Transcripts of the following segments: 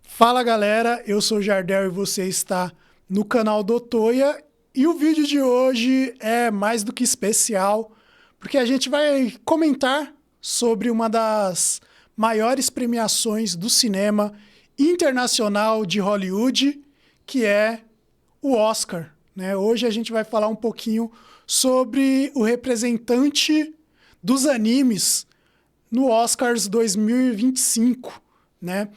Fala galera, eu sou o Jardel e você está no canal do Toia. E o vídeo de hoje é mais do que especial, porque a gente vai comentar sobre uma das maiores premiações do cinema internacional de Hollywood, que é o Oscar, né? Hoje a gente vai falar um pouquinho sobre o representante dos animes no Oscars 2025, né?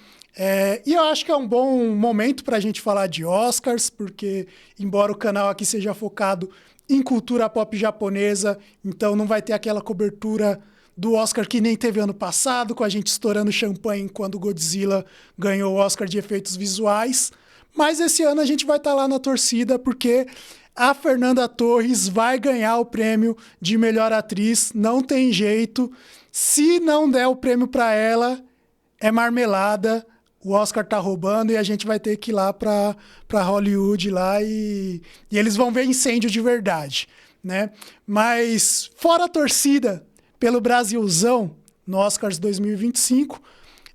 E eu acho que é um bom momento para a gente falar de Oscars, porque, embora o canal aqui seja focado em cultura pop japonesa, então não vai ter aquela cobertura do Oscar que nem teve ano passado, com a gente estourando champanhe quando Godzilla ganhou o Oscar de efeitos visuais. Mas esse ano a gente vai estar lá na torcida, porque a Fernanda Torres vai ganhar o prêmio de melhor atriz, não tem jeito. Se não der o prêmio para ela, é marmelada. O Oscar tá roubando e a gente vai ter que ir lá para Hollywood lá e eles vão ver incêndio de verdade, né? Mas fora a torcida pelo Brasilzão no Oscars 2025,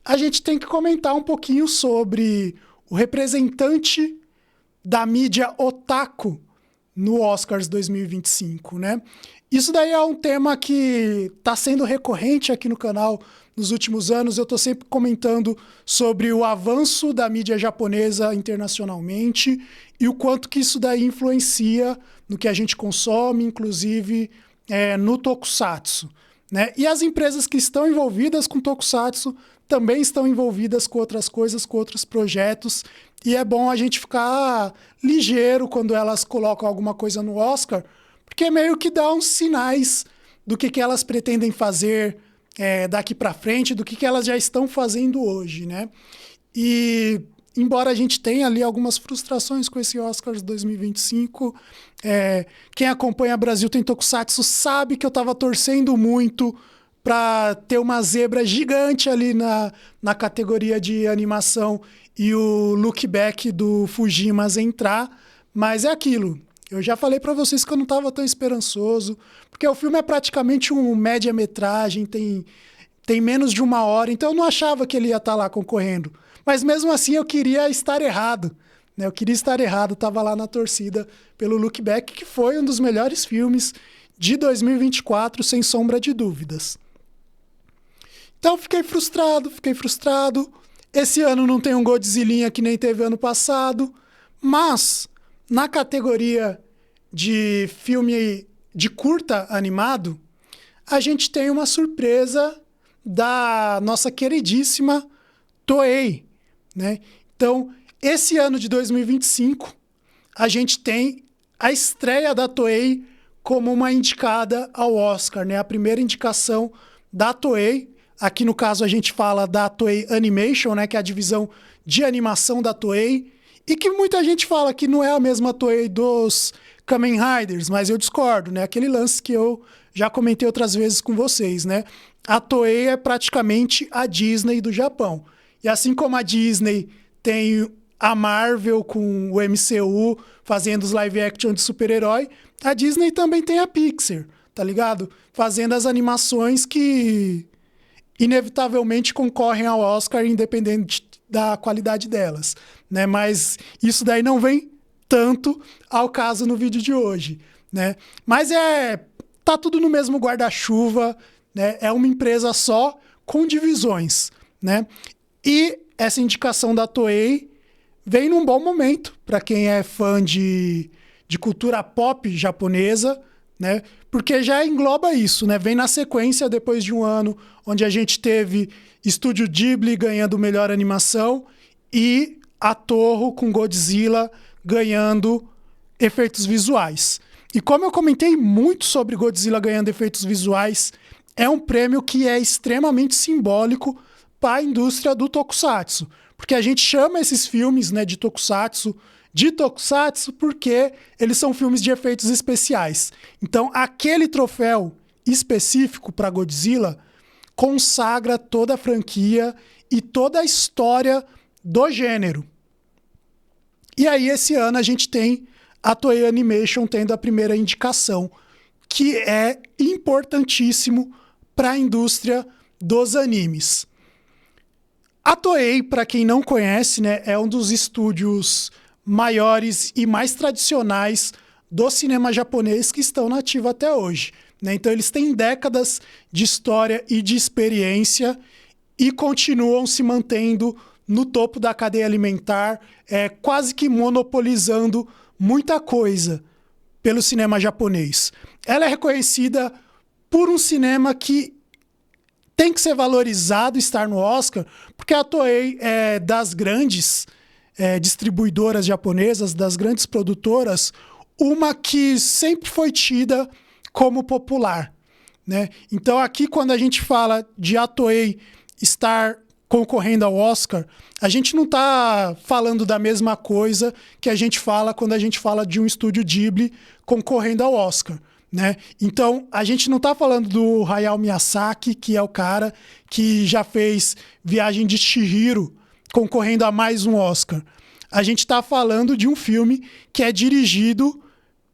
a gente tem que comentar um pouquinho sobre o representante da mídia otaku no Oscars 2025, né? Isso daí é um tema que está sendo recorrente aqui no canal nos últimos anos. Eu estou sempre comentando sobre o avanço da mídia japonesa internacionalmente e o quanto que isso daí influencia no que a gente consome, inclusive no tokusatsu, né? E as empresas que estão envolvidas com tokusatsu também estão envolvidas com outras coisas, com outros projetos, e é bom a gente ficar ligeiro quando elas colocam alguma coisa no Oscar, porque meio que dá uns sinais do que elas pretendem fazer daqui para frente, do que elas já estão fazendo hoje, né? E embora a gente tenha ali algumas frustrações com esse Oscars 2025, quem acompanha Brasil Tem Tokusatsu sabe que eu estava torcendo muito para ter uma zebra gigante ali na categoria de animação e o look back do Fujimas entrar, mas é aquilo. Eu já falei para vocês que eu não estava tão esperançoso, porque o filme é praticamente um média-metragem, tem menos de 1 hora, então eu não achava que ele ia estar lá concorrendo. Mas mesmo assim eu queria estar errado, né? Eu queria estar errado, estava lá na torcida pelo Look Back, que foi um dos melhores filmes de 2024, sem sombra de dúvidas. Então fiquei frustrado. Esse ano não tem um Godzillinha que nem teve ano passado, mas na categoria de filme de curta animado, a gente tem uma surpresa da nossa queridíssima Toei, né? Então, esse ano de 2025, a gente tem a estreia da Toei como uma indicada ao Oscar, né? A primeira indicação da Toei. Aqui no caso a gente fala da Toei Animation, né? Que é a divisão de animação da Toei. E que muita gente fala que não é a mesma Toei dos Kamen Riders, mas eu discordo, né? Aquele lance que eu já comentei outras vezes com vocês, né? A Toei é praticamente a Disney do Japão. E assim como a Disney tem a Marvel com o MCU fazendo os live action de super-herói, a Disney também tem a Pixar, tá ligado? Fazendo as animações que inevitavelmente concorrem ao Oscar, independente da qualidade delas, né? Mas isso daí não vem tanto ao caso no vídeo de hoje, né? Mas tá tudo no mesmo guarda-chuva, né? É uma empresa só com divisões, né? E essa indicação da Toei vem num bom momento para quem é fã de cultura pop japonesa, né? Porque já engloba isso, né? Vem na sequência depois de um ano onde a gente teve Estúdio Ghibli ganhando melhor animação e a Toho com Godzilla ganhando efeitos visuais. E como eu comentei muito sobre Godzilla ganhando efeitos visuais, é um prêmio que é extremamente simbólico para a indústria do tokusatsu. Porque a gente chama esses filmes, né, de tokusatsu porque eles são filmes de efeitos especiais. Então, aquele troféu específico para Godzilla consagra toda a franquia e toda a história do gênero. E aí, esse ano, a gente tem a Toei Animation tendo a primeira indicação, que é importantíssimo para a indústria dos animes. A Toei, para quem não conhece, né, é um dos estúdios maiores e mais tradicionais do cinema japonês que estão na ativa até hoje, né? Então eles têm décadas de história e de experiência e continuam se mantendo no topo da cadeia alimentar, quase que monopolizando muita coisa pelo cinema japonês. Ela é reconhecida por um cinema que tem que ser valorizado, estar no Oscar, porque a Toei é das grandes distribuidoras japonesas, das grandes produtoras, uma que sempre foi tida como popular, né? Então aqui, quando a gente fala de a Toei estar concorrendo ao Oscar, a gente não está falando da mesma coisa que a gente fala quando a gente fala de um estúdio Ghibli concorrendo ao Oscar, né? Então, a gente não está falando do Hayao Miyazaki, que é o cara que já fez Viagem de Chihiro, concorrendo a mais um Oscar. A gente está falando de um filme que é dirigido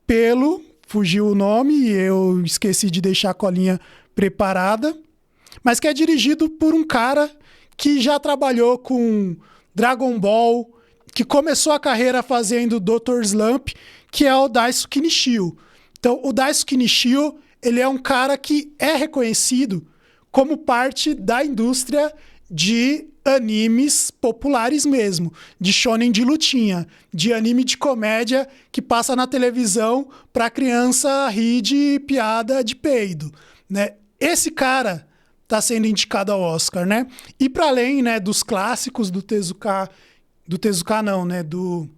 pelo... Fugiu o nome e eu esqueci de deixar a colinha preparada. Mas que é dirigido por um cara que já trabalhou com Dragon Ball, que começou a carreira fazendo Dr. Slump, que é o Daisuke Nishio. Então, o Daisuke Nishio, ele é um cara que é reconhecido como parte da indústria de animes populares mesmo, de shonen de lutinha, de anime de comédia que passa na televisão pra criança rir de piada de peido, né? Esse cara tá sendo indicado ao Oscar, né? E para além, né, dos clássicos do Tezuka não, né, do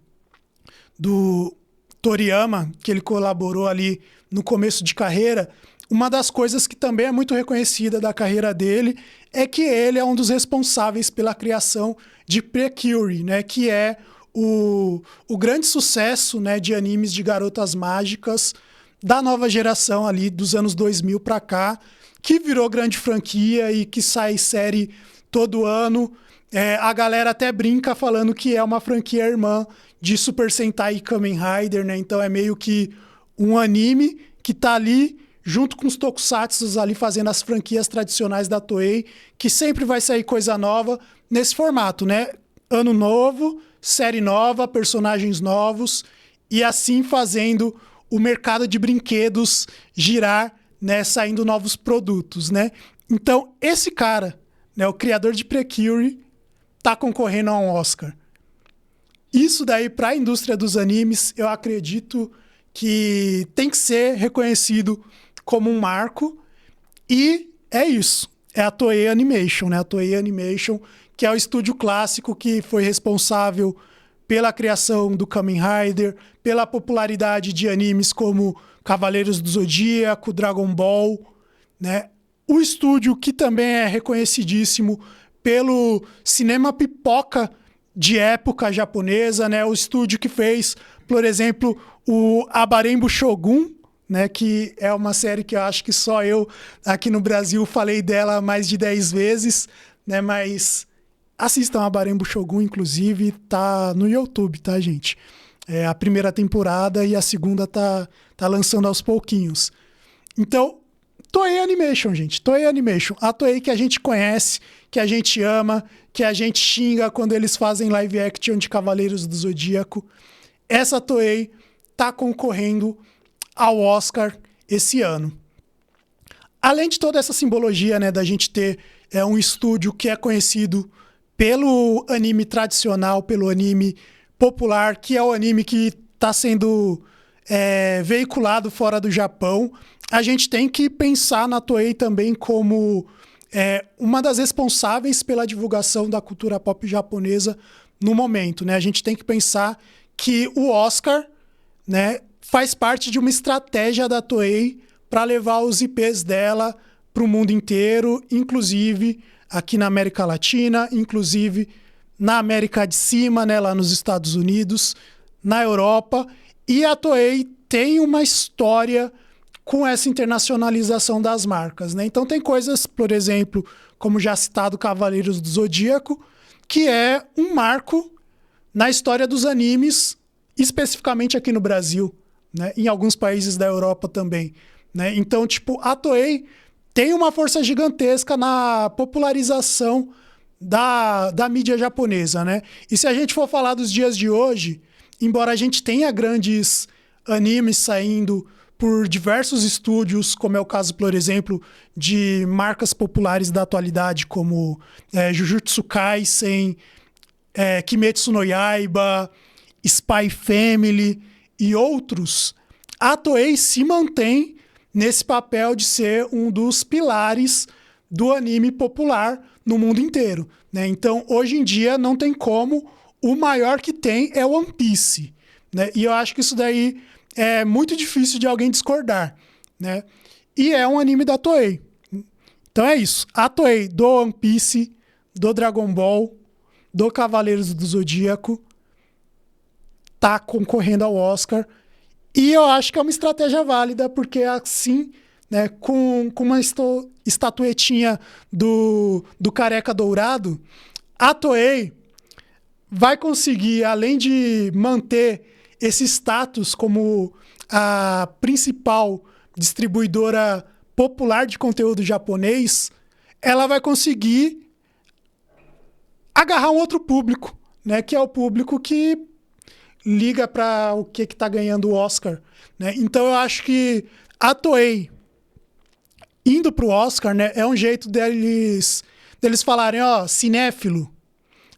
Toriyama, que ele colaborou ali no começo de carreira, uma das coisas que também é muito reconhecida da carreira dele é que ele é um dos responsáveis pela criação de Precure, né, que é o grande sucesso, né, de animes de garotas mágicas da nova geração ali dos anos 2000 para cá, que virou grande franquia e que sai série todo ano. A galera até brinca falando que é uma franquia irmã de Super Sentai e Kamen Rider, né? Então é meio que um anime que tá ali junto com os tokusatsus ali fazendo as franquias tradicionais da Toei, que sempre vai sair coisa nova nesse formato, né? Ano novo, série nova, personagens novos e assim fazendo o mercado de brinquedos girar, né, saindo novos produtos, né? Então, esse cara, né, o criador de Precure, tá concorrendo a um Oscar. Isso daí, para a indústria dos animes, eu acredito que tem que ser reconhecido como um marco. E é isso. É a Toei Animation, né? A Toei Animation, que é o estúdio clássico que foi responsável pela criação do Kamen Rider, pela popularidade de animes como Cavaleiros do Zodíaco, Dragon Ball, né? O estúdio que também é reconhecidíssimo pelo cinema pipoca de época japonesa, né? O estúdio que fez, por exemplo, o Abarembo Shogun, né? Que é uma série que eu acho que só eu aqui no Brasil falei dela mais de 10 vezes, né? Mas assistam Abarembo Shogun, inclusive, tá no YouTube, tá, gente? A primeira temporada e a segunda tá lançando aos pouquinhos. Então, Toei Animation, gente. Toei Animation. A Toei que a gente conhece, que a gente ama, que a gente xinga quando eles fazem live action de Cavaleiros do Zodíaco. Essa Toei tá concorrendo ao Oscar esse ano. Além de toda essa simbologia, né, da gente ter um estúdio que é conhecido pelo anime tradicional, pelo anime popular, que é o anime que está sendo veiculado fora do Japão, a gente tem que pensar na Toei também como uma das responsáveis pela divulgação da cultura pop japonesa no momento, né? A gente tem que pensar que o Oscar, né, faz parte de uma estratégia da Toei para levar os IPs dela para o mundo inteiro, inclusive aqui na América Latina, inclusive na América de Cima, né, lá nos Estados Unidos, na Europa. E a Toei tem uma história com essa internacionalização das marcas, né? Então tem coisas, por exemplo, como já citado Cavaleiros do Zodíaco, que é um marco na história dos animes, especificamente aqui no Brasil, né? Em alguns países da Europa também, né? Então, tipo, a Toei tem uma força gigantesca na popularização da mídia japonesa, né? E se a gente for falar dos dias de hoje, embora a gente tenha grandes animes saindo por diversos estúdios, como é o caso, por exemplo, de marcas populares da atualidade, como Jujutsu Kaisen, Kimetsu no Yaiba, Spy Family e outros, a Toei se mantém nesse papel de ser um dos pilares do anime popular no mundo inteiro, né? Então, hoje em dia, não tem como, o maior que tem é One Piece, né? E eu acho que isso daí é muito difícil de alguém discordar, né? E é um anime da Toei. Então é isso. A Toei do One Piece, do Dragon Ball, do Cavaleiros do Zodíaco, tá concorrendo ao Oscar. E eu acho que é uma estratégia válida, porque assim, né, com uma estatuetinha do Careca Dourado, a Toei vai conseguir, além de manter esse status como a principal distribuidora popular de conteúdo japonês, ela vai conseguir agarrar um outro público, né, que é o público que liga para o que está ganhando o Oscar, né? Então eu acho que a Toei indo para o Oscar, né, é um jeito deles falarem, ó, cinéfilo,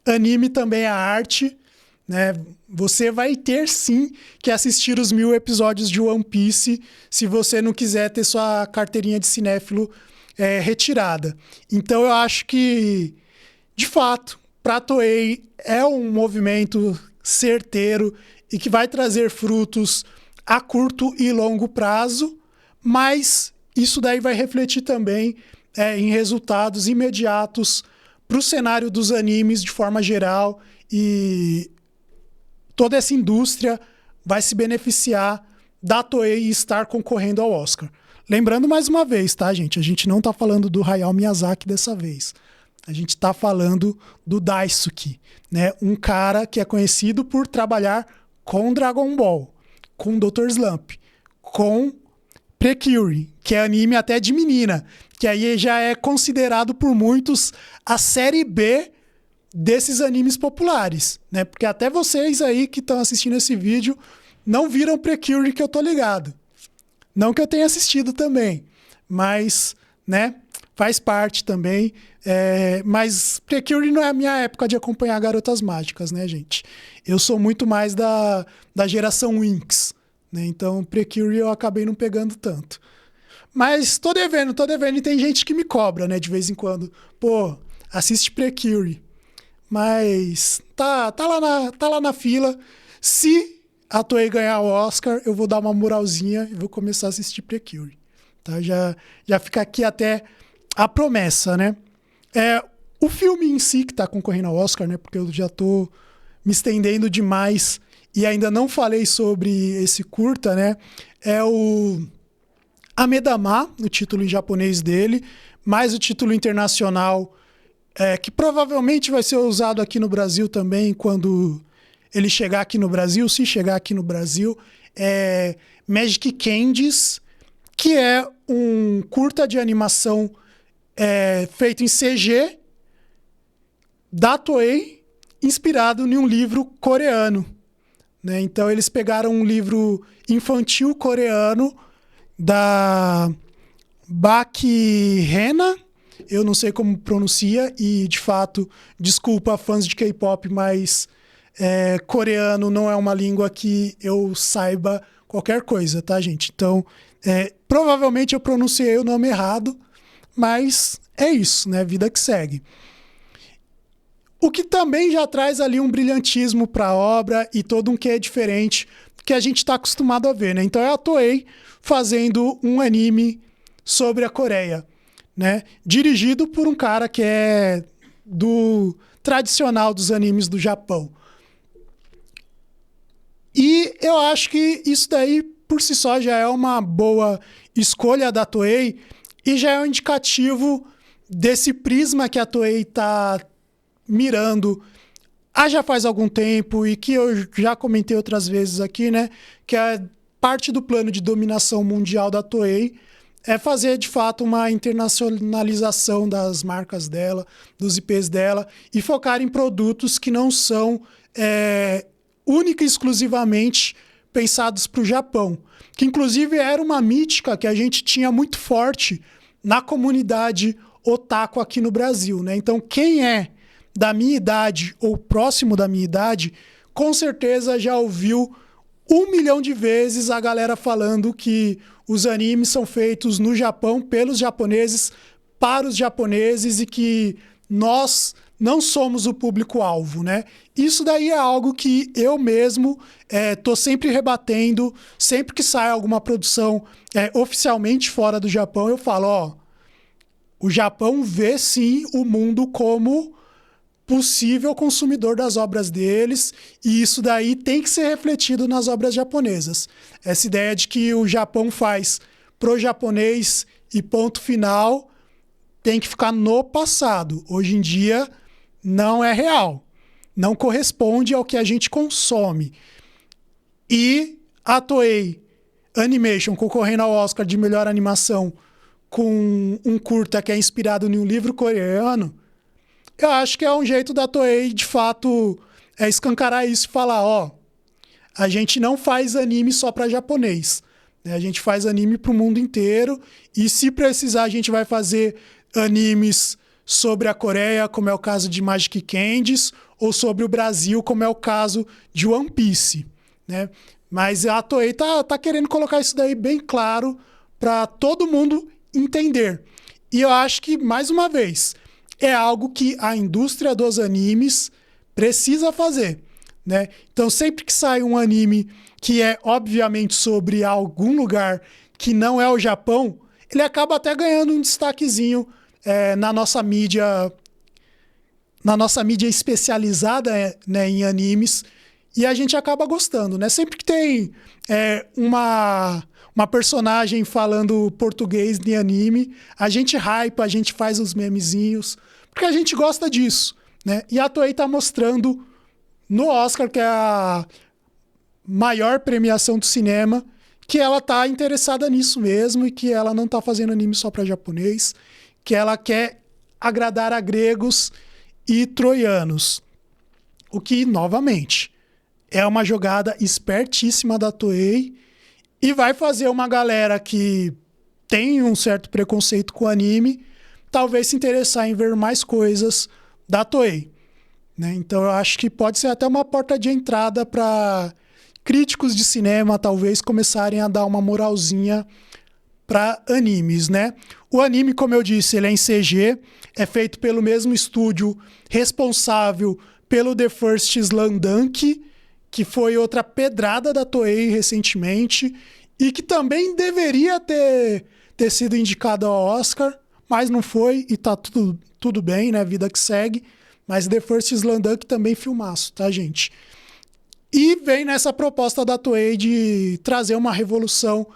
anime também é arte, né? Você vai ter sim que assistir os 1000 episódios de One Piece se você não quiser ter sua carteirinha de cinéfilo retirada. Então eu acho que, de fato, para a Toei é um movimento certeiro e que vai trazer frutos a curto e longo prazo, mas isso daí vai refletir também em resultados imediatos para o cenário dos animes de forma geral, e toda essa indústria vai se beneficiar da Toei estar concorrendo ao Oscar. Lembrando mais uma vez, tá, gente? A gente não está falando do Hayao Miyazaki dessa vez. A gente está falando do Daisuke, né? Um cara que é conhecido por trabalhar com Dragon Ball, com Dr. Slump, com Precure, que é anime até de menina, que aí já é considerado por muitos a série B desses animes populares, né? Porque até vocês aí que estão assistindo esse vídeo não viram Precure, que eu tô ligado. Não que eu tenha assistido também, mas, né, faz parte também. Mas Precure não é a minha época de acompanhar Garotas Mágicas, né, gente? Eu sou muito mais da geração Winx, né? Então Precure eu acabei não pegando tanto. Mas tô devendo, e tem gente que me cobra, né, de vez em quando. Pô, assiste Precure. Mas tá lá na fila. Se a Toei ganhar o Oscar, eu vou dar uma moralzinha e vou começar a assistir Precure. Tá? Já fica aqui até a promessa, né? O filme em si que tá concorrendo ao Oscar, né? Porque eu já tô me estendendo demais e ainda não falei sobre esse curta, né? É o Amedama, o título em japonês dele, mais o título internacional, que provavelmente vai ser usado aqui no Brasil também quando ele chegar aqui no Brasil, se chegar aqui no Brasil, é Magic Candies, que é um curta de animação feito em CG da Toei, inspirado em um livro coreano, né? Então eles pegaram um livro infantil coreano da Baki Hena, eu não sei como pronuncia, e de fato, desculpa fãs de K-pop, mas coreano não é uma língua que eu saiba qualquer coisa, tá, gente? Então, provavelmente eu pronunciei o nome errado, mas é isso, né? Vida que segue. O que também já traz ali um brilhantismo para a obra e todo um quê diferente que a gente está acostumado a ver, né? Então é a Toei fazendo um anime sobre a Coreia, né? Dirigido por um cara que é do tradicional dos animes do Japão. E eu acho que isso daí, por si só, já é uma boa escolha da Toei e já é um indicativo desse prisma que a Toei está mirando já faz algum tempo e que eu já comentei outras vezes aqui, né? Que é parte do plano de dominação mundial da Toei é fazer de fato uma internacionalização das marcas dela, dos IPs dela, e focar em produtos que não são única e exclusivamente pensados para o Japão. Que inclusive era uma mítica que a gente tinha muito forte na comunidade otaku aqui no Brasil, né? Então quem é da minha idade ou próximo da minha idade, com certeza já ouviu 1 milhão de vezes a galera falando que os animes são feitos no Japão, pelos japoneses, para os japoneses, e que nós não somos o público-alvo, né? Isso daí é algo que eu mesmo tô sempre rebatendo. Sempre que sai alguma produção oficialmente fora do Japão, eu falo, ó, o Japão vê sim o mundo como possível consumidor das obras deles, e isso daí tem que ser refletido nas obras japonesas. Essa ideia de que o Japão faz pro japonês e ponto final tem que ficar no passado. Hoje em dia não é real, não corresponde ao que a gente consome. E a Toei Animation concorrendo ao Oscar de melhor animação com um curta que é inspirado em um livro coreano, eu acho que é um jeito da Toei, de fato, escancarar isso e falar, ó, a gente não faz anime só para japonês, né? A gente faz anime para o mundo inteiro, e se precisar a gente vai fazer animes sobre a Coreia, como é o caso de Magic Candies, ou sobre o Brasil, como é o caso de One Piece, né? Mas a Toei tá querendo colocar isso daí bem claro para todo mundo entender. E eu acho que, mais uma vez, é algo que a indústria dos animes precisa fazer, né? Então, sempre que sai um anime que é, obviamente, sobre algum lugar que não é o Japão, ele acaba até ganhando um destaquezinho na nossa mídia especializada, né, em animes, e a gente acaba gostando, né? Sempre que tem uma personagem falando português de anime, a gente hypa, a gente faz os memezinhos, porque a gente gosta disso, né? E a Toei tá mostrando no Oscar, que é a maior premiação do cinema, que ela tá interessada nisso mesmo, e que ela não tá fazendo anime só para japonês, que ela quer agradar a gregos e troianos. O que, novamente, é uma jogada espertíssima da Toei, e vai fazer uma galera que tem um certo preconceito com o anime talvez se interessar em ver mais coisas da Toei, né? Então eu acho que pode ser até uma porta de entrada para críticos de cinema talvez começarem a dar uma moralzinha para animes, né? O anime, como eu disse, ele é em CG, é feito pelo mesmo estúdio responsável pelo The First Slam Dunk, que foi outra pedrada da Toei recentemente, e que também deveria ter sido indicado ao Oscar, mas não foi, e tá tudo bem, né? Vida que segue. Mas The First Slam Dunk também filmaço, tá, gente? E vem nessa proposta da Toei de trazer uma revolução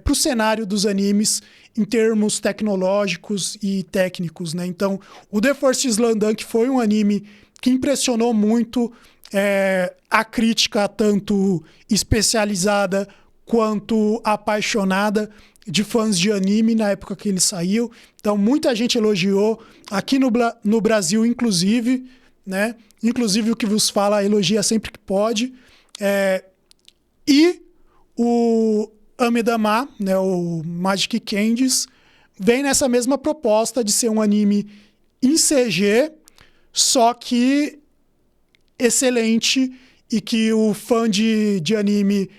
pro cenário dos animes em termos tecnológicos e técnicos, né? Então, o The First Slam Dunk foi um anime que impressionou muito a crítica, tanto especializada quanto apaixonada de fãs de anime na época que ele saiu. Então, muita gente elogiou, aqui no Brasil, inclusive, né? Inclusive, o que vos fala elogia sempre que pode. E o Amedama, né, o Magic Candies, vem nessa mesma proposta de ser um anime em CG, só que excelente, e que o fã de anime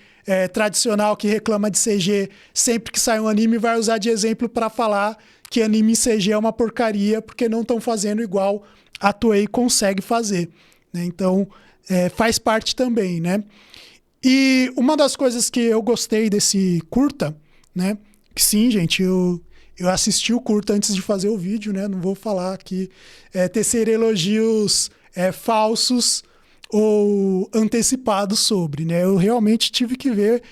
tradicional que reclama de CG, sempre que sai um anime, vai usar de exemplo para falar que anime em CG é uma porcaria, porque não estão fazendo igual a Toei consegue fazer, né? Então, faz parte também, né? E uma das coisas que eu gostei desse curta, né? Que sim, gente, eu assisti o curta antes de fazer o vídeo, né? Não vou falar aqui, tecer elogios falsos ou antecipados sobre, né? Eu realmente tive que ver,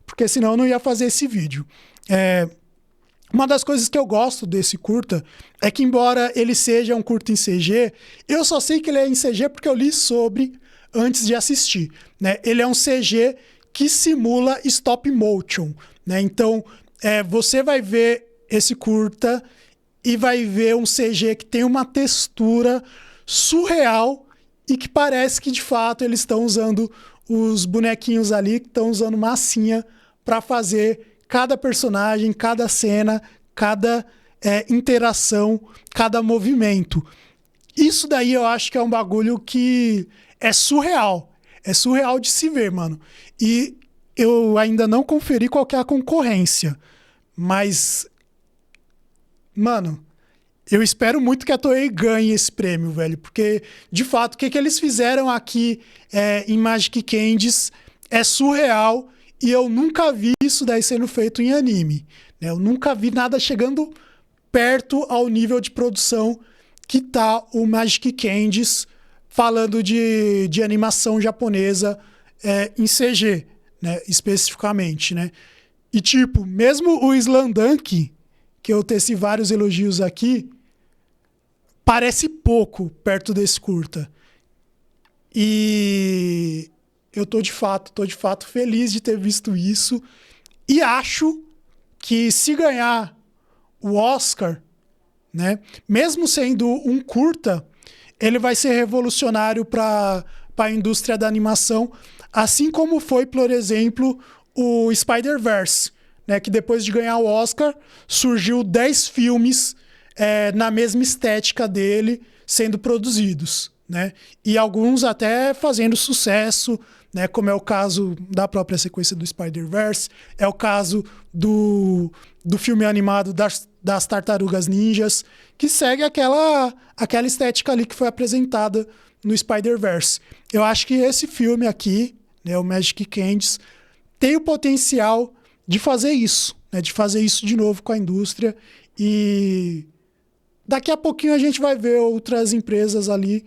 porque senão eu não ia fazer esse vídeo. Uma das coisas que eu gosto desse curta é que, embora ele seja um curta em CG, eu só sei que ele é em CG porque eu li sobre antes de assistir, né? Ele é um CG que simula stop motion, né? Então, você vai ver esse curta e vai ver um CG que tem uma textura surreal e que parece que, de fato, eles estão usando os bonequinhos ali, que estão usando massinha para fazer cada personagem, cada cena, cada interação, cada movimento. Isso daí eu acho que é um bagulho que é surreal. É surreal de se ver, mano. E eu ainda não conferi qual que é a concorrência. Mas, mano, eu espero muito que a Toei ganhe esse prêmio, velho. Porque, de fato, o que eles fizeram aqui em Magic Candies é surreal. E eu nunca vi isso daí sendo feito em anime, né? Eu nunca vi nada chegando perto ao nível de produção que tá o Magic Candies, falando de animação japonesa em CG, né? Especificamente, né? E tipo, mesmo o Slamdunk, que eu teci vários elogios aqui, parece pouco perto desse curta. E eu tô de fato feliz de ter visto isso. E acho que se ganhar o Oscar, né, mesmo sendo um curta, ele vai ser revolucionário para a indústria da animação, assim como foi, por exemplo, o Spider-Verse, né, que depois de ganhar o Oscar, surgiu 10 filmes na mesma estética dele sendo produzidos, né? E alguns até fazendo sucesso, né? Como é o caso da própria sequência do Spider-Verse, é o caso do filme animado das Tartarugas Ninjas, que segue aquela estética ali que foi apresentada no Spider-Verse. Eu acho que esse filme aqui, né, o Magic Candies, tem o potencial de fazer isso, né, de fazer isso de novo com a indústria. E daqui a pouquinho a gente vai ver outras empresas ali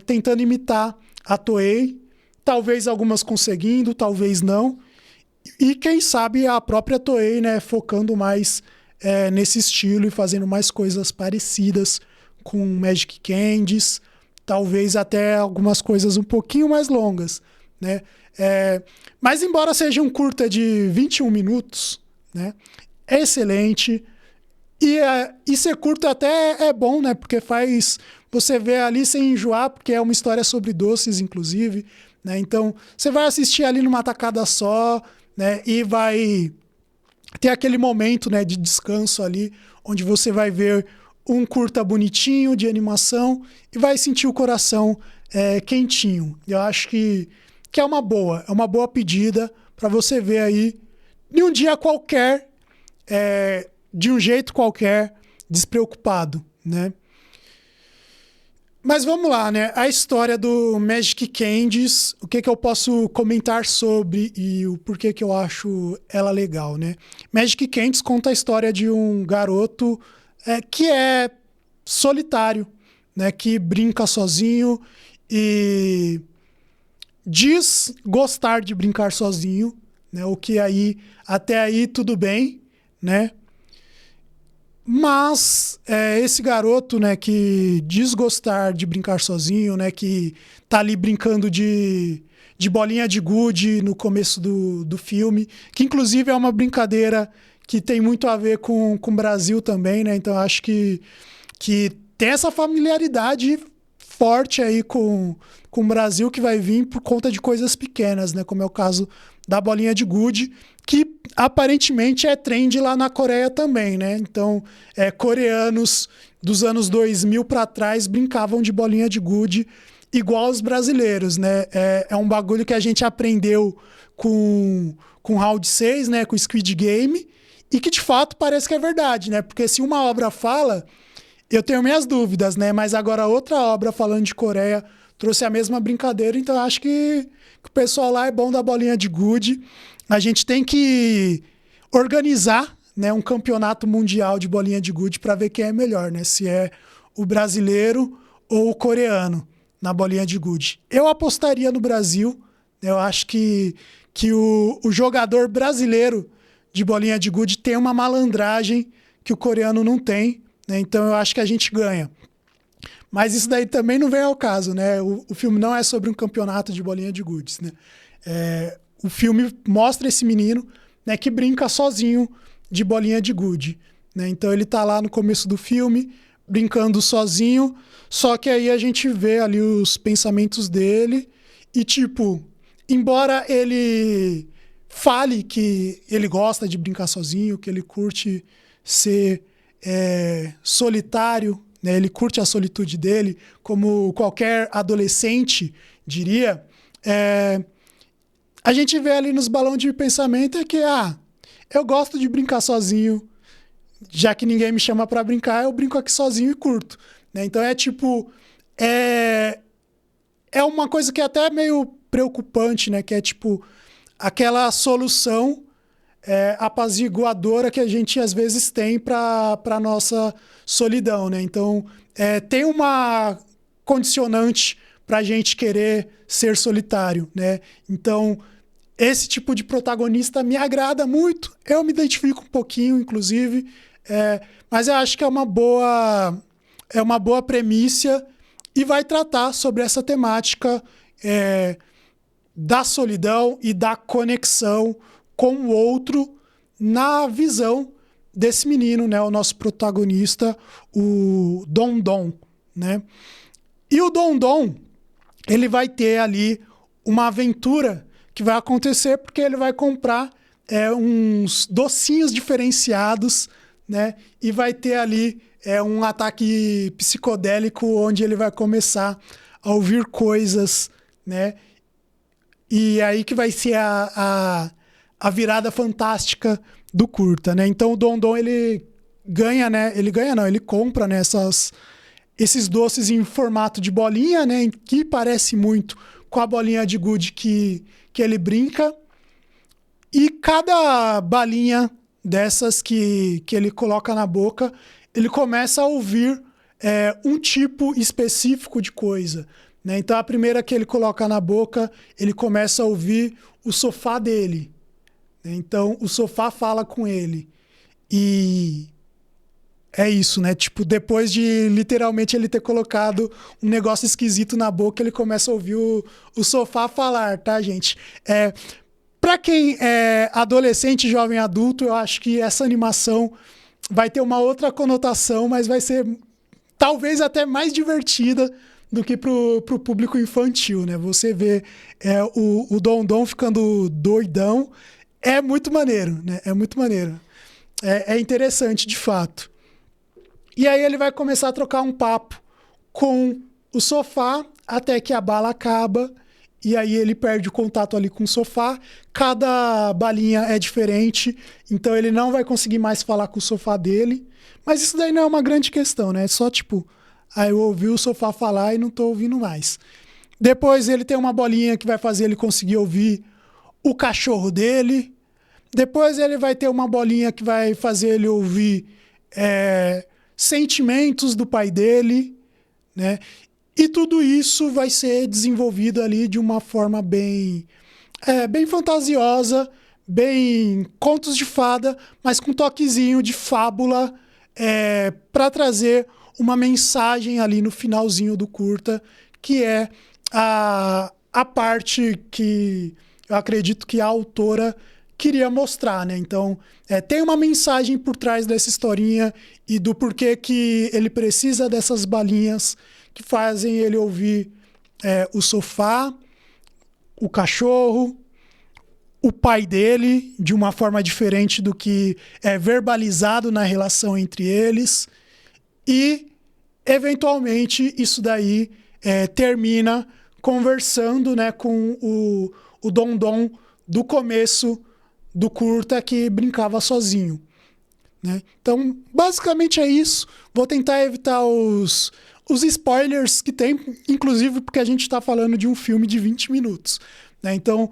tentando imitar a Toei, talvez algumas conseguindo, talvez não. E quem sabe a própria Toei, né, focando mais nesse estilo e fazendo mais coisas parecidas com Magic Candies, talvez até algumas coisas um pouquinho mais longas, né? Mas embora seja um curta de 21 minutos, né, é excelente. E ser curto até é bom, né? Porque faz você ver ali sem enjoar, porque é uma história sobre doces, inclusive, né? Então, você vai assistir ali numa tacada só, né? E vai ter aquele momento, né, de descanso ali, onde você vai ver um curta bonitinho de animação e vai sentir o coração quentinho. Eu acho que é uma boa pedida para você ver aí em um dia qualquer, de um jeito qualquer, despreocupado, né? Mas vamos lá, né? A história do Magic Candies, o que eu posso comentar sobre e o porquê que eu acho ela legal, né? Magic Candies conta a história de um garoto que é solitário, né? Que brinca sozinho e diz gostar de brincar sozinho, né? O que até aí tudo bem, né? Mas esse garoto, né, que diz gostar de brincar sozinho, né, que tá ali brincando de bolinha de gude no começo do filme, que inclusive é uma brincadeira que tem muito a ver com o Brasil também, né? Então acho que tem essa familiaridade forte aí com o Brasil, que vai vir por conta de coisas pequenas, né? Como é o caso da bolinha de gude, que aparentemente é trend lá na Coreia também, né? Então, coreanos dos anos 2000 para trás brincavam de bolinha de gude igual os brasileiros, né? É um bagulho que a gente aprendeu com Round 6, né? Com Squid Game, e que de fato parece que é verdade, né? Porque se uma obra fala, eu tenho minhas dúvidas, né? Mas agora outra obra falando de Coreia trouxe a mesma brincadeira, então eu acho que o pessoal lá é bom da bolinha de gude. A gente tem que organizar, né, um campeonato mundial de bolinha de gude para ver quem é melhor, né? Se é o brasileiro ou o coreano na bolinha de gude. Eu apostaria no Brasil. Eu acho que o jogador brasileiro de bolinha de gude tem uma malandragem que o coreano não tem, né? Então eu acho que a gente ganha. Mas isso daí também não vem ao caso, né? O filme não é sobre um campeonato de bolinha de gudes, né? O filme mostra esse menino, né, que brinca sozinho de bolinha de gude, né? Então ele tá lá no começo do filme, brincando sozinho, só que aí a gente vê ali os pensamentos dele e, tipo, embora ele fale que ele gosta de brincar sozinho, que ele curte ser solitário, né? Ele curte a solitude dele, como qualquer adolescente diria, a gente vê ali nos balões de pensamento que, eu gosto de brincar sozinho, já que ninguém me chama para brincar, eu brinco aqui sozinho e curto, né? Então é uma coisa que é até meio preocupante, né? Que é tipo aquela solução apaziguadora que a gente às vezes tem para nossa solidão, né? Então tem uma condicionante para a gente querer ser solitário, né? Então esse tipo de protagonista me agrada muito, eu me identifico um pouquinho, inclusive, mas eu acho que é uma boa premissa e vai tratar sobre essa temática da solidão e da conexão com o outro na visão desse menino, né? O nosso protagonista, o Dom Dom, né? E o Dom Dom, ele vai ter ali uma aventura que vai acontecer porque ele vai comprar uns docinhos diferenciados, né? E vai ter ali um ataque psicodélico onde ele vai começar a ouvir coisas, né? E aí que vai ser a virada fantástica do curta, né? Então o Dom Dom, ele ganha, né? Ele compra, né, esses doces em formato de bolinha, né? Que parece muito com a bolinha de gude que ele brinca. E cada balinha dessas que ele coloca na boca, ele começa a ouvir um tipo específico de coisa, né? Então a primeira que ele coloca na boca, ele começa a ouvir o sofá dele. Então o sofá fala com ele. E é isso, né? Tipo, depois de literalmente ele ter colocado um negócio esquisito na boca, ele começa a ouvir o sofá falar, tá, gente? Para quem é adolescente, jovem, adulto, eu acho que essa animação vai ter uma outra conotação, mas vai ser talvez até mais divertida do que pro público infantil, né? Você vê o Dom Dom ficando doidão, é muito maneiro, né? É muito maneiro. É interessante, de fato. E aí ele vai começar a trocar um papo com o sofá até que a bala acaba. E aí ele perde o contato ali com o sofá. Cada balinha é diferente, então ele não vai conseguir mais falar com o sofá dele. Mas isso daí não é uma grande questão, né? É só tipo, eu ouvi o sofá falar e não tô ouvindo mais. Depois ele tem uma bolinha que vai fazer ele conseguir ouvir o cachorro dele. Depois ele vai ter uma bolinha que vai fazer ele ouvir sentimentos do pai dele, né? E tudo isso vai ser desenvolvido ali de uma forma bem fantasiosa, bem contos de fada, mas com um toquezinho de fábula para trazer uma mensagem ali no finalzinho do curta, que é a parte que eu acredito que a autora queria mostrar, né? Então, tem uma mensagem por trás dessa historinha e do porquê que ele precisa dessas balinhas que fazem ele ouvir o sofá, o cachorro, o pai dele, de uma forma diferente do que é verbalizado na relação entre eles. E, eventualmente, isso daí termina conversando, né, com o Dom Dom do começo do curta, que brincava sozinho, né? Então, basicamente é isso. Vou tentar evitar os spoilers que tem, inclusive porque a gente está falando de um filme de 20 minutos. Né? Então,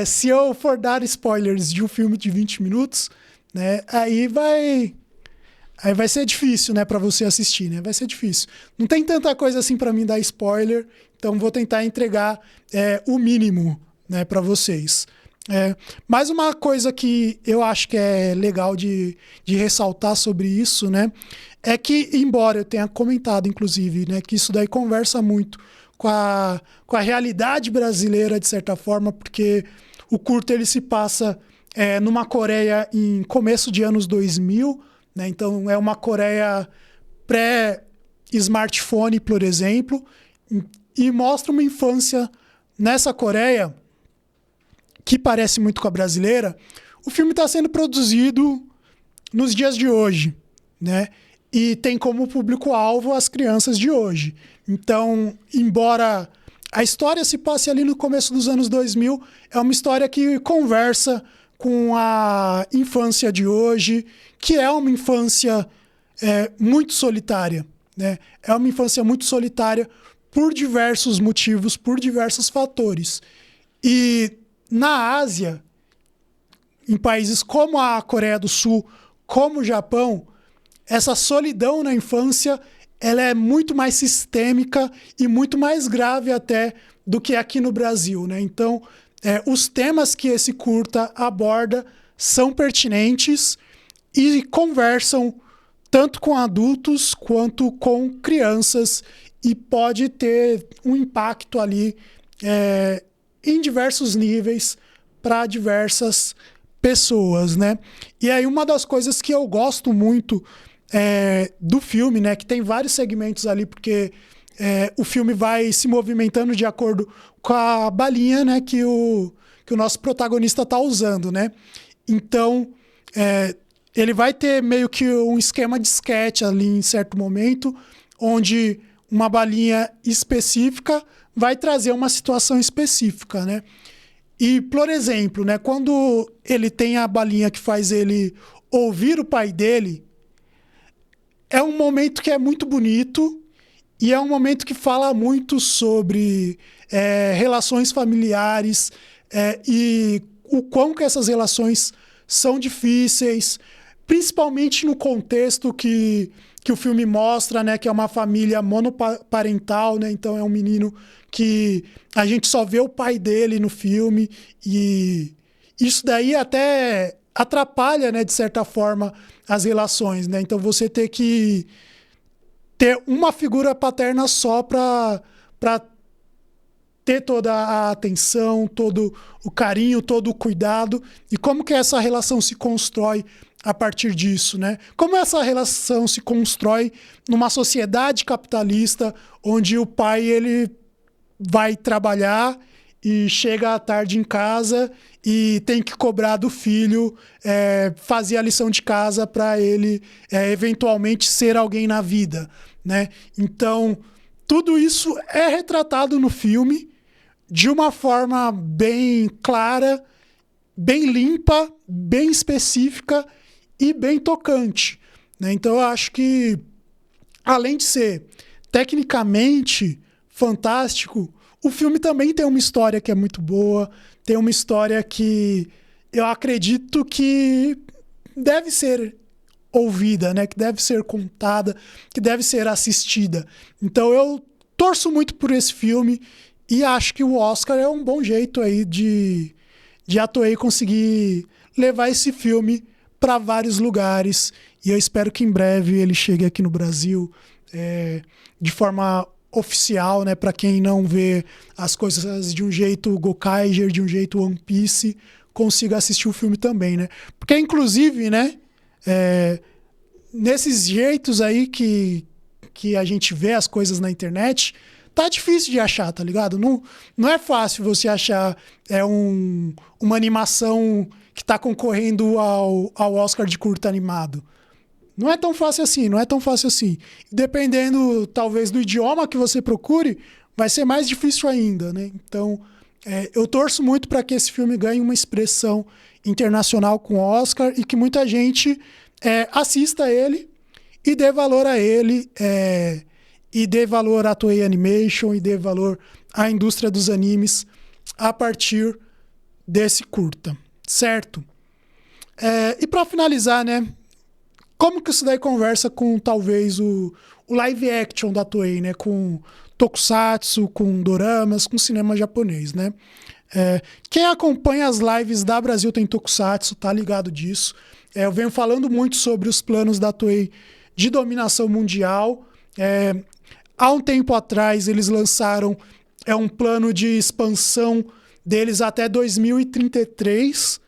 se eu for dar spoilers de um filme de 20 minutos, né, aí vai ser difícil, né, para você assistir, né? Vai ser difícil. Não tem tanta coisa assim para mim dar spoiler, então vou tentar entregar o mínimo, né, para vocês. Mais uma coisa que eu acho que é legal de ressaltar sobre isso, né, é que, embora eu tenha comentado, inclusive, né, que isso daí conversa muito com a realidade brasileira, de certa forma, porque o curta ele se passa numa Coreia em começo de anos 2000, né? Então é uma Coreia pré-smartphone, por exemplo, e mostra uma infância nessa Coreia que parece muito com a brasileira. O filme está sendo produzido nos dias de hoje, né? E tem como público-alvo as crianças de hoje. Então, embora a história se passe ali no começo dos anos 2000, é uma história que conversa com a infância de hoje, que é uma infância muito solitária, né? É uma infância muito solitária por diversos motivos, por diversos fatores. E na Ásia, em países como a Coreia do Sul, como o Japão, essa solidão na infância ela é muito mais sistêmica e muito mais grave até do que aqui no Brasil, né? Então, os temas que esse curta aborda são pertinentes e conversam tanto com adultos quanto com crianças e pode ter um impacto ali em diversos níveis para diversas pessoas, né? E aí uma das coisas que eu gosto muito do filme, né, que tem vários segmentos ali, porque o filme vai se movimentando de acordo com a balinha, né, que o nosso protagonista está usando, né? Então, ele vai ter meio que um esquema de sketch ali em certo momento, onde uma balinha específica vai trazer uma situação específica, né? E, por exemplo, né, quando ele tem a balinha que faz ele ouvir o pai dele, é um momento que é muito bonito e é um momento que fala muito sobre relações familiares e o quão que essas relações são difíceis, principalmente no contexto que o filme mostra, né, que é uma família monoparental, né? Então é um menino que a gente só vê o pai dele no filme e isso daí até atrapalha, né, de certa forma, as relações, né? Então você ter que ter uma figura paterna só para ter toda a atenção, todo o carinho, todo o cuidado e como que essa relação se constrói a partir disso, né? Como essa relação se constrói numa sociedade capitalista onde o pai ele vai trabalhar e chega à tarde em casa e tem que cobrar do filho fazer a lição de casa para ele eventualmente ser alguém na vida, né? Então, tudo isso é retratado no filme de uma forma bem clara, bem limpa, bem específica e bem tocante, né? Então eu acho que, além de ser tecnicamente fantástico, o filme também tem uma história que é muito boa, tem uma história que eu acredito que deve ser ouvida, né? Que deve ser contada, que deve ser assistida. Então eu torço muito por esse filme e acho que o Oscar é um bom jeito aí de a Toei conseguir levar esse filme para vários lugares e eu espero que em breve ele chegue aqui no Brasil de forma oficial, né, para quem não vê as coisas de um jeito Gokaiger, de um jeito One Piece, consiga assistir o filme também, né? Porque inclusive, né, nesses jeitos aí que a gente vê as coisas na internet, tá difícil de achar, tá ligado? Não é fácil você achar uma animação que tá concorrendo ao Oscar de curta animado. Não é tão fácil assim. Dependendo, talvez, do idioma que você procure, vai ser mais difícil ainda, né? Então, eu torço muito para que esse filme ganhe uma expressão internacional com Oscar e que muita gente assista ele e dê valor a ele, e dê valor à Toei Animation e dê valor à indústria dos animes a partir desse curta, certo? E para finalizar, né? Como que isso daí conversa com, talvez, o live action da Toei, né? Com tokusatsu, com doramas, com cinema japonês, né? Quem acompanha as lives da Brasil Tem Tokusatsu tá ligado disso. Eu venho falando muito sobre os planos da Toei de dominação mundial. Há um tempo atrás, eles lançaram um plano de expansão deles até 2033,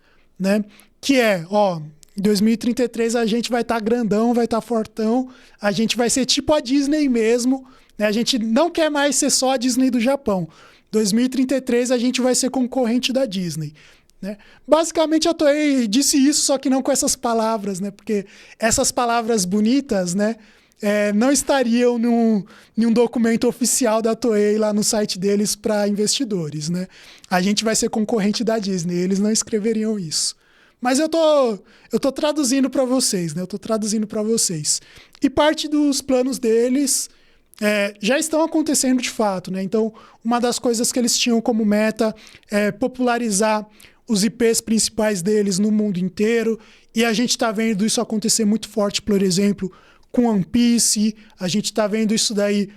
né? Que é, ó, em 2033 a gente vai estar grandão, vai estar fortão, a gente vai ser tipo a Disney mesmo, né? A gente não quer mais ser só a Disney do Japão. 2033 a gente vai ser concorrente da Disney, né? Basicamente a Toei disse isso, só que não com essas palavras, né? Porque essas palavras bonitas, né? Não estariam num documento oficial da Toei lá no site deles para investidores, né? A gente vai ser concorrente da Disney, eles não escreveriam isso. Mas eu tô traduzindo para vocês, né? Eu tô traduzindo para vocês. E parte dos planos deles já estão acontecendo de fato, né? Então, uma das coisas que eles tinham como meta é popularizar os IPs principais deles no mundo inteiro. E a gente está vendo isso acontecer muito forte, por exemplo, com One Piece. A gente está vendo isso daí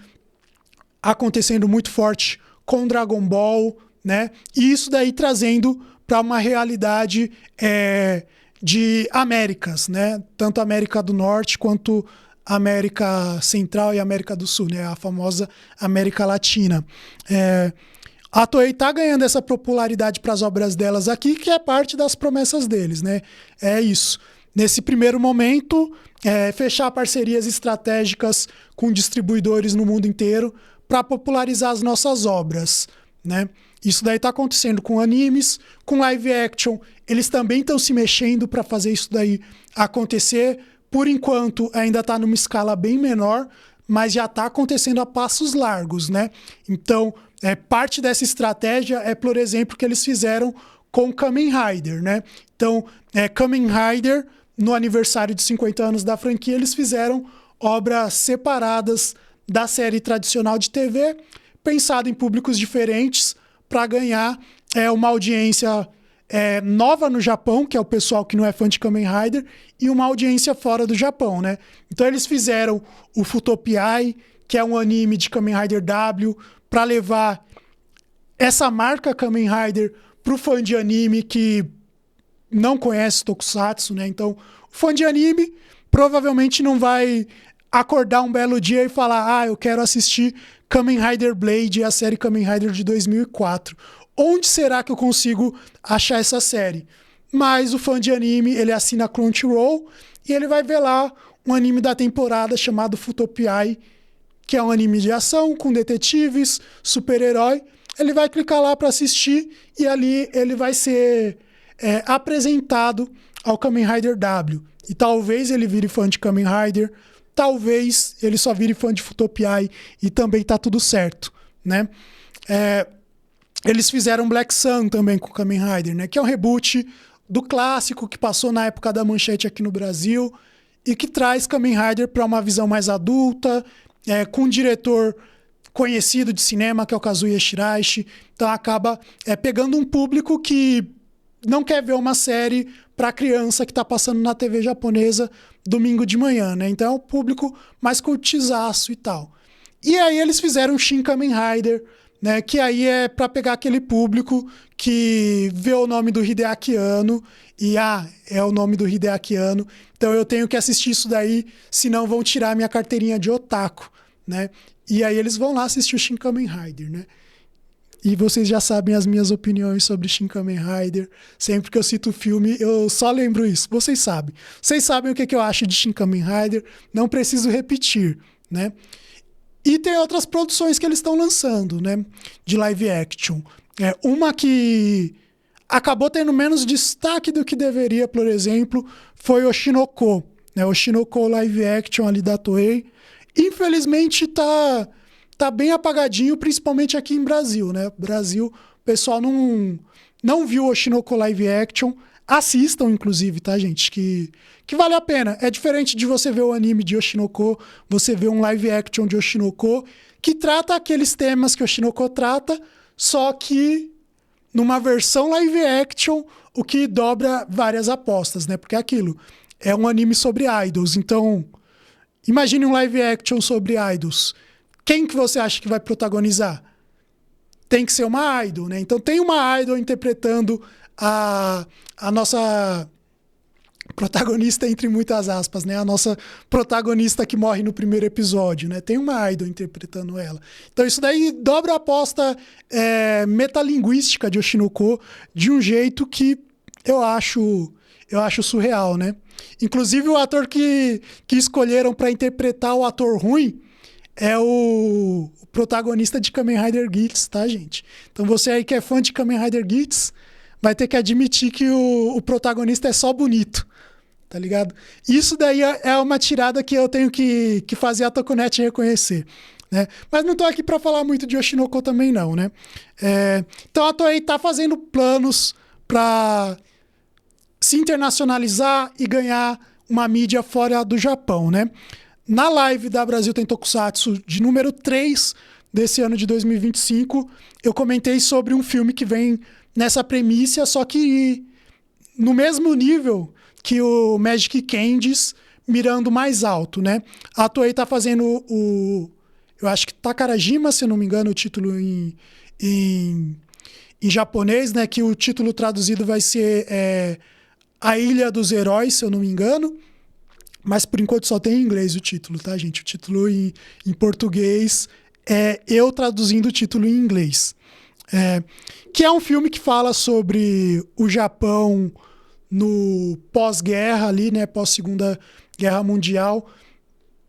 acontecendo muito forte com Dragon Ball, né? E isso daí trazendo para uma realidade de Américas, né? Tanto América do Norte quanto América Central e América do Sul, né? A famosa América Latina. A Toei está ganhando essa popularidade para as obras delas aqui, que é parte das promessas deles, né? É isso. Nesse primeiro momento, fechar parcerias estratégicas com distribuidores no mundo inteiro para popularizar as nossas obras, né? Isso daí está acontecendo com animes, com live action. Eles também estão se mexendo para fazer isso daí acontecer. Por enquanto, ainda está numa escala bem menor, mas já está acontecendo a passos largos, né? Então, parte dessa estratégia é, por exemplo, que eles fizeram com Kamen Rider, né? Então, Kamen Rider, no aniversário de 50 anos da franquia, eles fizeram obras separadas da série tradicional de TV, pensado em públicos diferentes, para ganhar uma audiência nova no Japão, que é o pessoal que não é fã de Kamen Rider, e uma audiência fora do Japão, né? Então eles fizeram o Futopiai, que é um anime de Kamen Rider W, para levar essa marca Kamen Rider pro fã de anime que não conhece Tokusatsu, né? Então, o fã de anime provavelmente não vai acordar um belo dia e falar: eu quero assistir Kamen Rider Blade, a série Kamen Rider de 2004. Onde será que eu consigo achar essa série? Mas o fã de anime, ele assina Crunchyroll e ele vai ver lá um anime da temporada chamado Futopiai, que é um anime de ação com detetives, super-herói. Ele vai clicar lá para assistir e ali ele vai ser apresentado ao Kamen Rider W. E talvez ele vire fã de Kamen Rider, talvez ele só vire fã de Futopiai e também tá tudo certo, né? Eles fizeram Black Sun também com Kamen Rider, né? Que é um reboot do clássico que passou na época da Manchete aqui no Brasil e que traz Kamen Rider para uma visão mais adulta, com um diretor conhecido de cinema, que é o Kazuya Shiraishi. Então acaba pegando um público que não quer ver uma série para criança que está passando na TV japonesa domingo de manhã, né? Então é um público mais curtizaço e tal. E aí eles fizeram Shin Kamen Rider, né? Que aí é para pegar aquele público que vê o nome do Hideaki Anno e é o nome do Hideaki Anno, então eu tenho que assistir isso daí, senão vão tirar minha carteirinha de otaku, né? E aí eles vão lá assistir o Shin Kamen Rider, né? E vocês já sabem as minhas opiniões sobre Shin Kamen Rider. Sempre que eu cito o filme, eu só lembro isso. Vocês sabem. Vocês sabem o que eu acho de Shin Kamen Rider. Não preciso repetir, né? E tem outras produções que eles estão lançando, né? De live action. Uma que acabou tendo menos destaque do que deveria, por exemplo, foi Oshinoko, né? Oshinoko live action ali da Toei. Infelizmente tá bem apagadinho, principalmente aqui em Brasil, né? Brasil, o pessoal não viu o Oshinoko live action. Assistam, inclusive, tá, gente? Que vale a pena. É diferente de você ver o anime de Oshinoko, você ver um live action de Oshinoko, que trata aqueles temas que Oshinoko trata, só que numa versão live action, o que dobra várias apostas, né? Porque é aquilo, é um anime sobre idols. Então, imagine um live action sobre idols. Quem que você acha que vai protagonizar? Tem que ser uma idol, né? Então tem uma idol interpretando a nossa protagonista, entre muitas aspas, né? A nossa protagonista que morre no primeiro episódio, né? Tem uma idol interpretando ela. Então isso daí dobra a aposta metalinguística de Oshinoko de um jeito que eu acho surreal, né? Inclusive, o ator que escolheram para interpretar o ator ruim é o protagonista de Kamen Rider Geats, tá, gente? Então você aí que é fã de Kamen Rider Geats vai ter que admitir que o protagonista é só bonito, tá ligado? Isso daí é uma tirada que eu tenho que fazer a Tokunet reconhecer, né? Mas não tô aqui para falar muito de Oshinoko também não, né? Então a Toei tá fazendo planos para se internacionalizar e ganhar uma mídia fora do Japão, né? Na live da Brasil Tem Tokusatsu de número 3 desse ano de 2025, eu comentei sobre um filme que vem nessa premissa, só que no mesmo nível que o Magic Candies, mirando mais alto, né? A Toei tá fazendo eu acho que Takarajima, se eu não me engano, o título em japonês, né? Que o título traduzido vai ser A Ilha dos Heróis, se eu não me engano. Mas por enquanto só tem em inglês o título, tá, gente? O título em português é eu traduzindo o título em inglês. Que é um filme que fala sobre o Japão no pós-guerra ali, né? Pós-Segunda Guerra Mundial.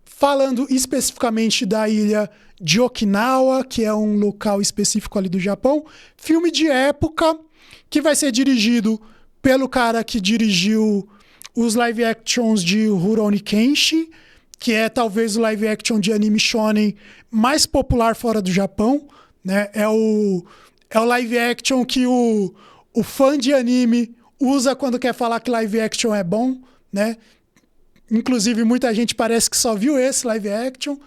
Falando especificamente da ilha de Okinawa, que é um local específico ali do Japão. Filme de época que vai ser dirigido pelo cara que dirigiu os live actions de Rurouni Kenshin, que é talvez o live action de anime shonen mais popular fora do Japão, né? É o live action que o fã de anime usa quando quer falar que live action é bom, né? Inclusive, muita gente parece que só viu esse live action.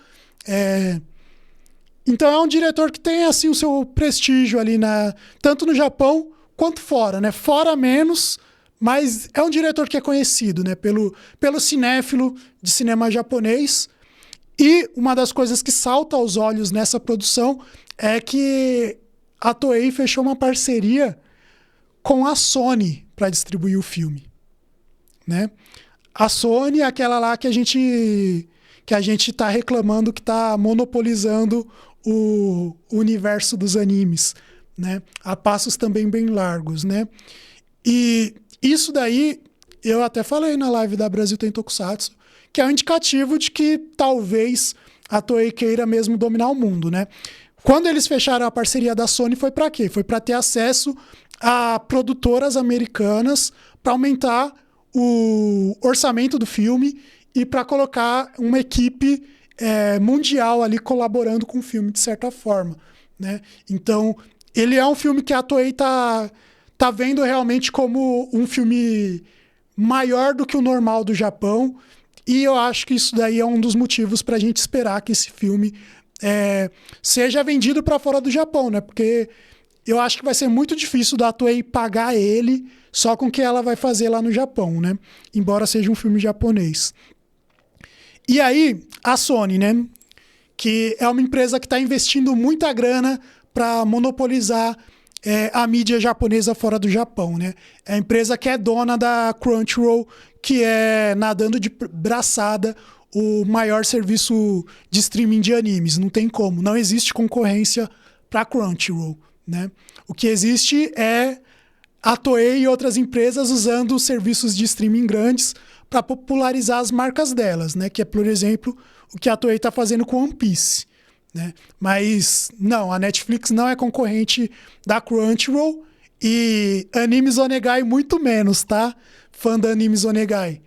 Então, é um diretor que tem assim, o seu prestígio ali, tanto no Japão quanto fora, né? Fora menos, mas é um diretor que é conhecido, né? Pelo cinéfilo de cinema japonês. E uma das coisas que salta aos olhos nessa produção é que a Toei fechou uma parceria com a Sony para distribuir o filme, né? A Sony é aquela lá que a gente tá reclamando que tá monopolizando o universo dos animes, né? A passos também bem largos, né? E isso daí, eu até falei na live da Brasil Tem Tokusatsu, que é um indicativo de que talvez a Toei queira mesmo dominar o mundo, né? Quando eles fecharam a parceria da Sony, foi para quê? Foi para ter acesso a produtoras americanas, para aumentar o orçamento do filme e para colocar uma equipe mundial ali colaborando com o filme, de certa forma, né? Então, ele é um filme que a Toei tá vendo realmente como um filme maior do que o normal do Japão, e eu acho que isso daí é um dos motivos para a gente esperar que esse filme seja vendido para fora do Japão, né? Porque eu acho que vai ser muito difícil da Toei pagar ele só com o que ela vai fazer lá no Japão, né? Embora seja um filme japonês. E aí, a Sony, né? Que é uma empresa que está investindo muita grana para monopolizar a mídia japonesa fora do Japão, né? É a empresa que é dona da Crunchyroll, que é, nadando de braçada, o maior serviço de streaming de animes. Não tem como. Não existe concorrência para Crunchyroll, né? O que existe é a Toei e outras empresas usando serviços de streaming grandes para popularizar as marcas delas, né? Que é, por exemplo, o que a Toei está fazendo com One Piece, né? Mas não, a Netflix não é concorrente da Crunchyroll e Animes Onegai muito menos, tá? Fã da Animes Onegai.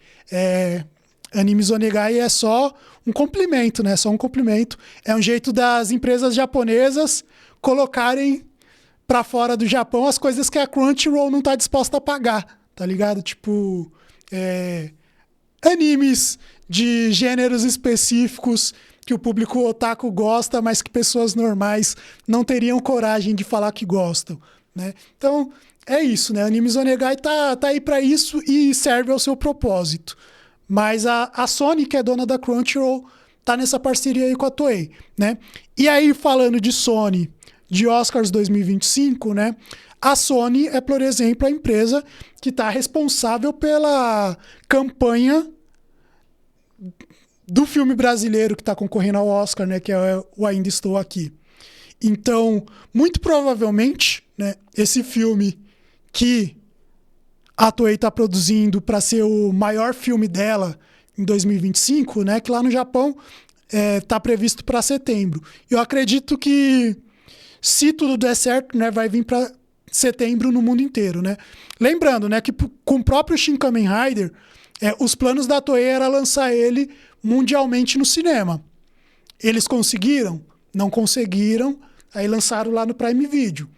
Animes Onegai é só um complemento, né? Só um complemento. É um jeito das empresas japonesas colocarem para fora do Japão as coisas que a Crunchyroll não tá disposta a pagar, tá ligado? Tipo, animes de gêneros específicos que o público otaku gosta, mas que pessoas normais não teriam coragem de falar que gostam, né? Então, é isso, né? Animes Onegai tá aí para isso e serve ao seu propósito. Mas a Sony, que é dona da Crunchyroll, tá nessa parceria aí com a Toei, né? E aí, falando de Sony, de Oscars 2025, né? A Sony é, por exemplo, a empresa que está responsável pela campanha do filme brasileiro que está concorrendo ao Oscar, né? Que é o Ainda Estou Aqui. Então, muito provavelmente, né? Esse filme que a Toei está produzindo para ser o maior filme dela em 2025, né? Que lá no Japão está previsto para setembro. Eu acredito que, se tudo der certo, né, vai vir para setembro no mundo inteiro, né? Lembrando, né, que com o próprio Shin Kamen Rider, os planos da Toei era lançar ele mundialmente no cinema. Eles conseguiram? Não conseguiram, aí lançaram lá no Prime Video.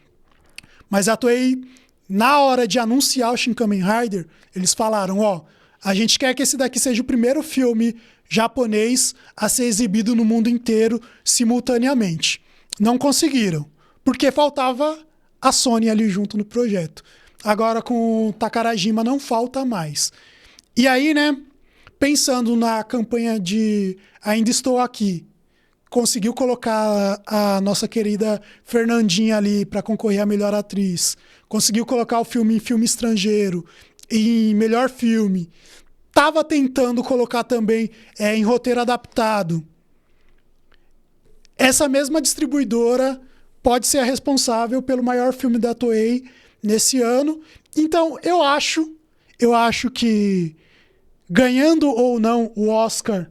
Mas a Toei, na hora de anunciar o Shin Kamen Rider, eles falaram, a gente quer que esse daqui seja o primeiro filme japonês a ser exibido no mundo inteiro simultaneamente. Não conseguiram, porque faltava a Sony ali junto no projeto. Agora com o Takarajima não falta mais. E aí, né, pensando na campanha de Ainda Estou Aqui, conseguiu colocar a nossa querida Fernandinha ali para concorrer a melhor atriz, conseguiu colocar o filme em filme estrangeiro, em melhor filme, estava tentando colocar também em roteiro adaptado. Essa mesma distribuidora pode ser a responsável pelo maior filme da Toei nesse ano. Então, eu acho que, ganhando ou não o Oscar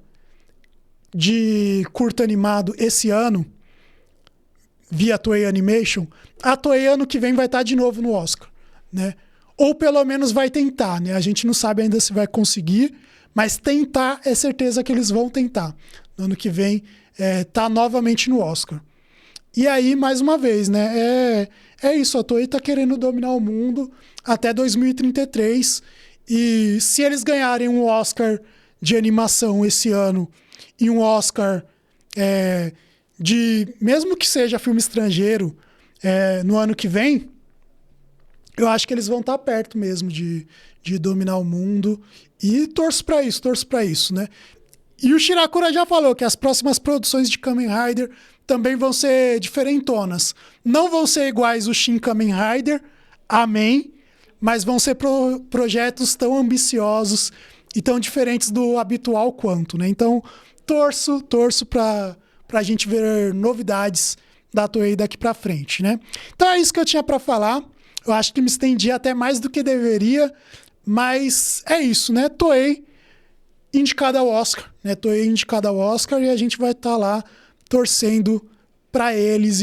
de curta animado esse ano, via Toei Animation, a Toei ano que vem vai estar de novo no Oscar, né? Ou pelo menos vai tentar, né? A gente não sabe ainda se vai conseguir, mas tentar é certeza que eles vão tentar. No ano que vem, tá novamente no Oscar. E aí, mais uma vez, né? É isso, a Toei tá querendo dominar o mundo até 2033. E se eles ganharem um Oscar de animação esse ano e um Oscar mesmo que seja filme estrangeiro, no ano que vem, eu acho que eles vão estar perto mesmo de dominar o mundo. E torço para isso, né? E o Shirakura já falou que as próximas produções de Kamen Rider também vão ser diferentonas. Não vão ser iguais o Shin Kamen Rider, amém, mas vão ser projetos tão ambiciosos e tão diferentes do habitual quanto, né? Então, torço para a gente ver novidades da Toei daqui para frente, né? Então é isso que eu tinha para falar. Eu acho que me estendi até mais do que deveria, mas é isso, né? Toei indicada ao Oscar, né? Toei indicada ao Oscar e a gente vai estar lá torcendo para eles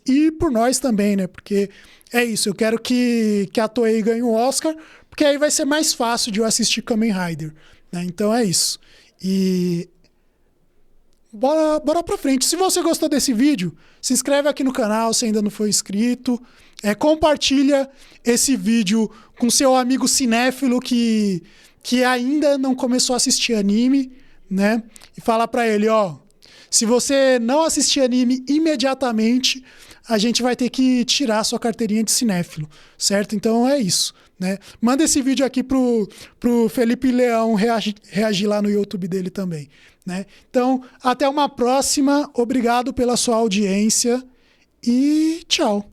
e por nós também, né? Porque é isso, eu quero que a Toei ganhe o Oscar, porque aí vai ser mais fácil de eu assistir Kamen Rider, né? Então é isso. E bora pra frente. Se você gostou desse vídeo, se inscreve aqui no canal se ainda não for inscrito. Compartilha esse vídeo com seu amigo cinéfilo que ainda não começou a assistir anime, né? E fala pra ele, se você não assistir anime imediatamente, a gente vai ter que tirar a sua carteirinha de cinéfilo, certo? Então é isso, né? Manda esse vídeo aqui pro Felipe Leão reagir lá no YouTube dele também, né? Então, até uma próxima. Obrigado pela sua audiência e tchau.